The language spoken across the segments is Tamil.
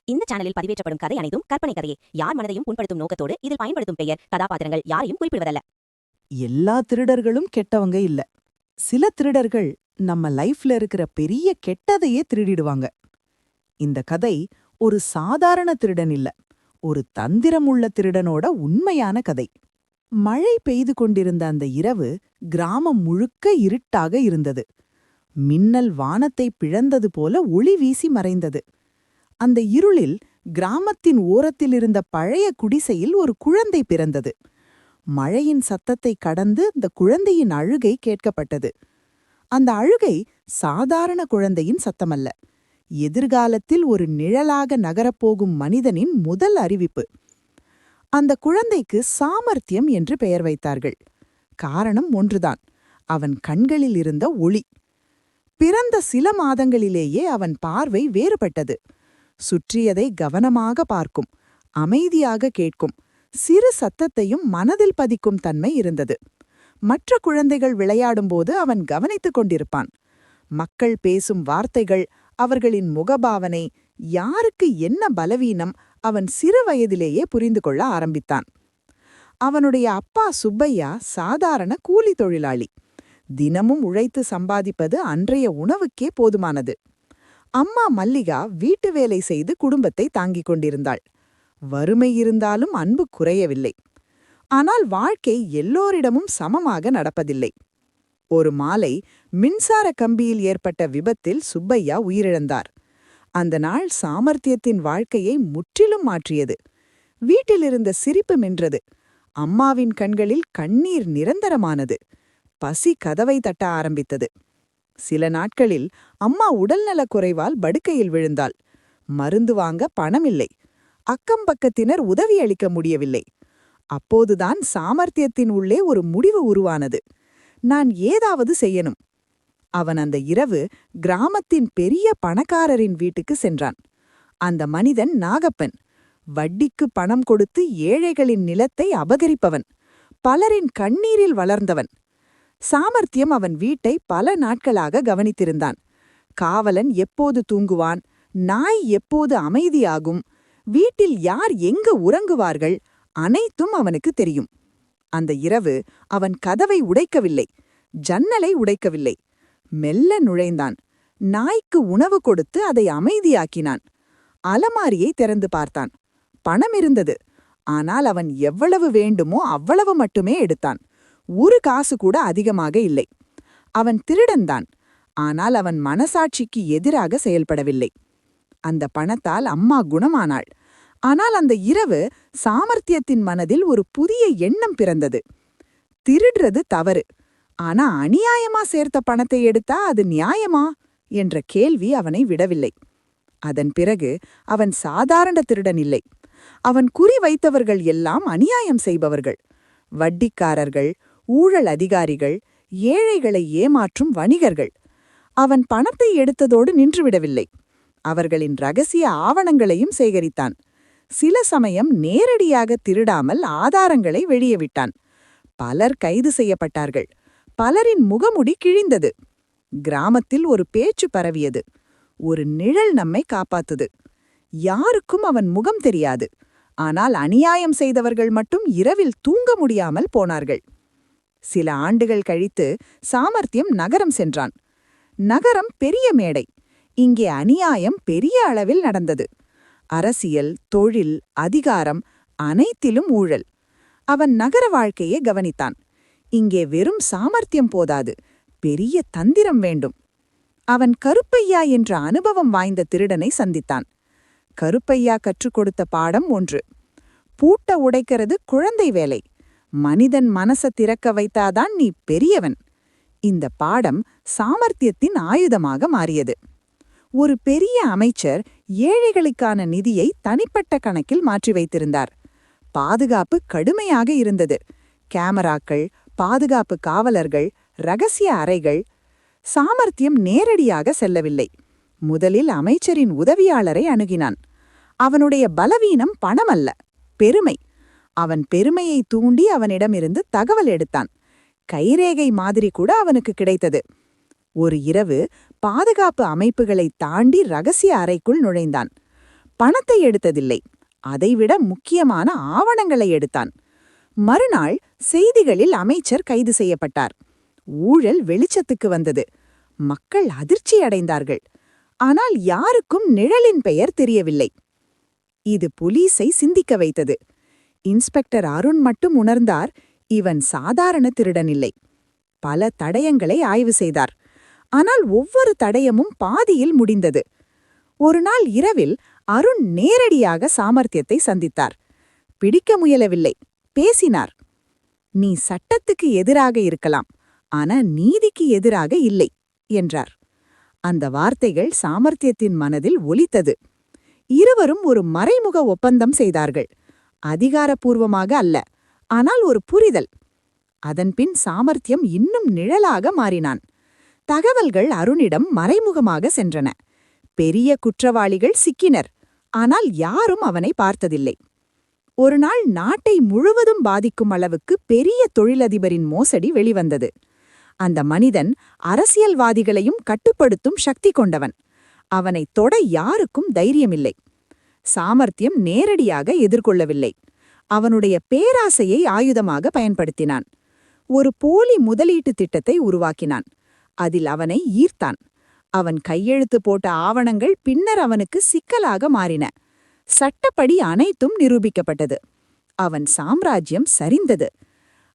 இந்த சேனலில் பதிவேற்றப்படும் கதை அனைத்தும் கற்பனை கதையே. யார் மனதையும் புண்படுத்தும் நோக்கத்தோடு இதில் பயன்படுத்தும் பெயர், கதாபாத்திரங்கள் யாரையும் குறிப்பிடுவதல்ல. எல்லா திருடர்களும் கெட்டவங்க இல்ல. சில திருடர்கள் நம்ம லைஃப்ல இருக்கிற பெரிய கெட்டதையே திருடிடுவாங்க. இந்த கதை ஒரு சாதாரண திருடன் இல்ல, ஒரு தந்திரமுள்ள திருடனோட உண்மையான கதை. மழை பெய்து கொண்டிருந்த அந்த இரவு கிராமம் முழுக்க இருட்டாக இருந்தது. மின்னல் வானத்தை பிளந்தது போல ஒளி வீசி மறைந்தது. அந்த இருளில் கிராமத்தின் ஓரத்தில் இருந்த பழைய குடிசையில் ஒரு குழந்தை பிறந்தது. மழையின் சத்தத்தை கடந்து அந்த குழந்தையின் அழுகை கேட்கப்பட்டது. அந்த அழுகை சாதாரண குழந்தையின் சத்தமல்ல, எதிர்காலத்தில் ஒரு நிழலாக நகரப்போகும் மனிதனின் முதல் அறிவிப்பு. அந்த குழந்தைக்கு சாமர்த்தியம் என்று பெயர் வைத்தார்கள். காரணம் ஒன்றுதான், அவன் கண்களில் இருந்த ஒளி. பிறந்த சில மாதங்களிலேயே அவன் பார்வை வேறுபட்டது. சுற்றியதை கவனமாக பார்க்கும், அமைதியாக கேட்கும், சிறு சத்தத்தையும் மனதில் பதிக்கும் தன்மை இருந்தது. மற்ற குழந்தைகள் விளையாடும்போது அவன் கவனித்துக் கொண்டிருப்பான். மக்கள் பேசும் வார்த்தைகள், அவர்களின் முகபாவனை, யாருக்கு என்ன பலவீனம் அவன் சிறு வயதிலேயே புரிந்து கொள்ள ஆரம்பித்தான். அவனுடைய அப்பா சுப்பையா சாதாரண கூலி தொழிலாளி. தினமும் உழைத்து சம்பாதிப்பது அன்றைய உணவுக்கே போதுமானது. அம்மா மல்லிகா வீட்டு வேலை செய்து குடும்பத்தை தாங்கிக் கொண்டிருந்தாள். வறுமை இருந்தாலும் அன்பு குறையவில்லை. ஆனால் வாழ்க்கை எல்லோரிடமும் சமமாக நடப்பதில்லை. ஒரு மாலை மின்சார கம்பியில் ஏற்பட்ட விபத்தில் சுப்பையா உயிரிழந்தார். அந்த நாள் சாமர்த்தியத்தின் வாழ்க்கையை முற்றிலும் மாற்றியது. வீட்டிலிருந்த சிரிப்பு நின்றது. அம்மாவின் கண்களில் கண்ணீர் நிரந்தரமானது. பசி கதவை தட்ட ஆரம்பித்தது. சில நாட்களில் அம்மா உடல்நலக் குறைவால் படுக்கையில் விழுந்தாள். மருந்து வாங்க பணமில்லை. அக்கம் பக்கத்தினர் உதவி அளிக்க முடியவில்லை. அப்போதுதான் சாமர்த்தியத்தின் உள்ளே ஒரு முடிவு உருவானது. நான் ஏதாவது செய்யணும். அவன் அந்த இரவு கிராமத்தின் பெரிய பணக்காரரின் வீட்டுக்கு சென்றான். அந்த மனிதன் நாகப்பன். வட்டிக்கு பணம் கொடுத்து ஏழைகளின் நிலத்தை அபகரிப்பவன். பலரின் கண்ணீரில் வளர்ந்தவன். சாமர்த்தியம் அவன் வீட்டை பல நாட்களாக கவனித்திருந்தான். காவலன் எப்போது தூங்குவான், நாய் எப்போது அமைதியாகும், வீட்டில் யார் எங்கு உறங்குவார்கள், அனைத்தும் அவனுக்கு தெரியும். அந்த இரவு அவன் கதவை உடைக்கவில்லை, ஜன்னலை உடைக்கவில்லை. மெல்ல நுழைந்தான். நாய்க்கு உணவு கொடுத்து அதை அமைதியாக்கினான். அலமாரியை திறந்து பார்த்தான். பணம் இருந்தது. ஆனால் அவன் எவ்வளவு வேண்டுமோ அவ்வளவு மட்டுமே எடுத்தான். ஒரு காசு கூட அதிகமாக இல்லை. அவன் திருடன்தான், ஆனால் அவன் மனசாட்சிக்கு எதிராக செயல்படவில்லை. அந்த பணத்தால் அம்மா குணமானாள். ஆனால் அந்த இரவு சாமர்த்தியத்தின் மனதில் ஒரு புதிய எண்ணம் பிறந்தது. திருடுறது தவறு, ஆனா அநியாயமா சேர்த்த பணத்தை எடுத்தா அது நியாயமா என்ற கேள்வி அவனை விடவில்லை. அதன் பிறகு அவன் சாதாரண திருடன் இல்லை. அவன் குறி வைத்தவர்கள் எல்லாம் அநியாயம் செய்பவர்கள். வட்டிக்காரர்கள், ஊழல் அதிகாரிகள், ஏழைகளை ஏமாற்றும் வணிகர்கள். அவன் பணத்தை எடுத்ததோடு நின்றுவிடவில்லை. அவர்களின் ரகசிய ஆவணங்களையும் சேகரித்தான். சில சமயம் நேரடியாக திருடாமல் ஆதாரங்களை வெளியே விட்டான். பலர் கைது செய்யப்பட்டார்கள். பலரின் முகமுடி கிழிந்தது. கிராமத்தில் ஒரு பேச்சு பரவியது. ஒரு நிழல் நம்மை காப்பாத்துது. யாருக்கும் அவன் முகம் தெரியாது. ஆனால் அநியாயம் செய்தவர்கள் மட்டும் இரவில் தூங்க முடியாமல் போனார்கள். சில ஆண்டுகள் கழித்து சாமர்த்தியம் நகரம் சென்றான். நகரம் பெரிய மேடை. இங்கே அநியாயம் பெரிய அளவில் நடந்தது. அரசியல், தொழில், அதிகாரம் அனைத்திலும் ஊழல். அவன் நகர வாழ்க்கையை கவனித்தான். இங்கே வெறும் சாமர்த்தியம் போதாது, பெரிய தந்திரம் வேண்டும். அவன் கருப்பையா என்ற அனுபவம் வாய்ந்த திருடனை சந்தித்தான். கருப்பையா கற்றுக் கொடுத்த பாடம் ஒன்று: பூட்ட உடைக்கிறது குழந்தை வேலை, மனிதன் மனச திறக்க வைத்தாதான் நீ பெரியவன். இந்த பாடம் சாமர்த்தியத்தின் ஆயுதமாக மாறியது. ஒரு பெரிய அமைச்சர் ஏழைகளுக்கான நிதியை தனிப்பட்ட கணக்கில் மாற்றி வைத்திருந்தார். பாதுகாப்பு கடுமையாக இருந்தது. கேமராக்கள், பாதுகாப்பு காவலர்கள், ரகசிய அறைகள். சாமர்த்தியம் நேரடியாக செல்லவில்லை. முதலில் அமைச்சரின் உதவியாளரை அணுகினான். அவனுடைய பலவீனம் பணமல்ல, பெருமை. அவன் பெருமையை தூண்டி அவனிடமிருந்து தகவல் எடுத்தான். கைரேகை மாதிரி கூட அவனுக்கு கிடைத்தது. ஒரு இரவு பாதுகாப்பு அமைப்புகளை தாண்டி ரகசிய அறைக்குள் நுழைந்தான். பணத்தை எடுத்ததில்லை, அதைவிட முக்கியமான ஆவணங்களை எடுத்தான். மறுநாள் செய்திகளில் அமைச்சர் கைது செய்யப்பட்டார். ஊழல் வெளிச்சத்துக்கு வந்தது. மக்கள் அதிர்ச்சி அடைந்தார்கள். ஆனால் யாருக்கும் நிழலின் பெயர் தெரியவில்லை. இது போலீஸை சிந்திக்க வைத்தது. இன்ஸ்பெக்டர் அருண் மட்டும் உணர்ந்தார், இவன் சாதாரண திருடனில்லை. பல தடயங்களை ஆய்வு செய்தார். ஆனால் ஒவ்வொரு தடயமும் பாதியில் முடிந்தது. ஒரு நாள் இரவில் அருண் நேரடியாக சாமர்த்தியத்தை சந்தித்தார். பிடிக்க முயலவில்லை, பேசினார். நீ சட்டத்துக்கு எதிராக இருக்கலாம், ஆனா நீதிக்கு எதிராக இல்லை என்றார். அந்த வார்த்தைகள் சாமர்த்தியத்தின் மனதில் ஒலித்தது. இருவரும் ஒரு மறைமுக ஒப்பந்தம் செய்தார்கள். அதிகாரப்பூர்வமாக அல்ல, ஆனால் ஒரு புரிதல். அதன்பின் சாமர்த்தியம் இன்னும் நிழலாக மாறினான். தகவல்கள் அருணிடம் மறைமுகமாக சென்றன. பெரிய குற்றவாளிகள் சிக்கினர், ஆனால் யாரும் அவனை பார்த்ததில்லை. ஒருநாள் நாட்டை முழுவதும் பாதிக்கும் அளவுக்கு பெரிய தொழிலதிபரின் மோசடி வெளிவந்தது. அந்த மனிதன் அரசியல்வாதிகளையும் கட்டுப்படுத்தும் சக்தி கொண்டவன். அவனை தொட யாருக்கும் தைரியமில்லை. சாமர்த்தியம் நேரடியாக எதிர்கொள்ளவில்லை. அவனுடைய பேராசையை ஆயுதமாக பயன்படுத்தினான். ஒரு போலி முதலீட்டு திட்டத்தை உருவாக்கினான். அதில் அவனை ஈர்த்தான். அவன் கையெழுத்து போட்ட ஆவணங்கள் பின்னர் அவனுக்கு சிக்கலாக மாறின. சட்டப்படி அனைத்தும் நிரூபிக்கப்பட்டது. அவன் சாம்ராஜ்யம் சரிந்தது.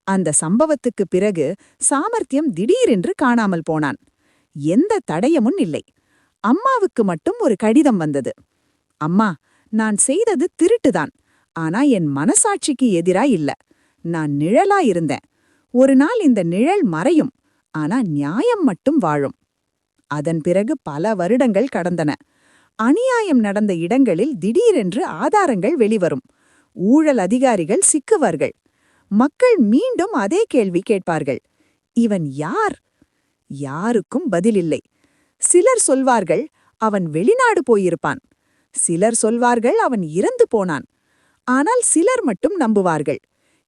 அந்த சம்பவத்துக்குப் பிறகு சாமர்த்தியம் திடீரென்று காணாமல் போனான். எந்த தடயமும் இல்லை. அம்மாவுக்கு மட்டும் ஒரு கடிதம் வந்தது. அம்மா, நான் செய்தது திருட்டுதான், ஆனா என் மனசாட்சிக்கு எதிரா இல்ல. நான் நிழலா இருந்தேன். ஒரு நாள் இந்த நிழல் மறையும், ஆனா நியாயம் மட்டும் வாழும். அதன் பிறகு பல வருடங்கள் கடந்தன. அநியாயம் நடந்த இடங்களில் திடீரென்று ஆதாரங்கள் வெளிவரும். ஊழல் அதிகாரிகள் சிக்குவார்கள். மக்கள் மீண்டும் அதே கேள்வி கேட்பார்கள். இவன் யார்? யாருக்கும் பதிலில்லை. சிலர் சொல்வார்கள், அவன் வெளிநாடு போயிருப்பான். சிலர் சொல்வார்கள், அவன் இறந்து போனான். ஆனால் சிலர் மட்டும் நம்புவார்கள்,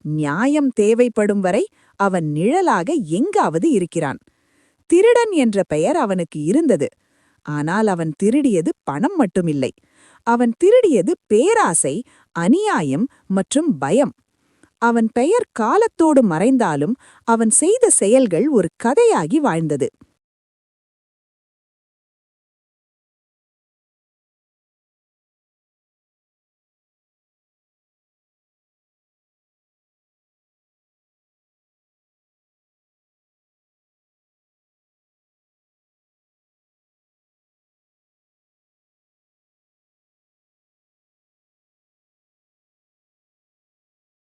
நியாயம் தேவைப்படும் வரை அவன் நிழலாக எங்காவது இருக்கிறான். திருடன் என்ற பெயர் அவனுக்கு இருந்தது. ஆனால் அவன் திருடியது பணம் மட்டுமில்லை. அவன் திருடியது பேராசை, அநியாயம் மற்றும் பயம். அவன் பெயர் காலத்தோடு மறைந்தாலும் அவன் செய்த செயல்கள் ஒரு கதையாகி வாழ்ந்தது.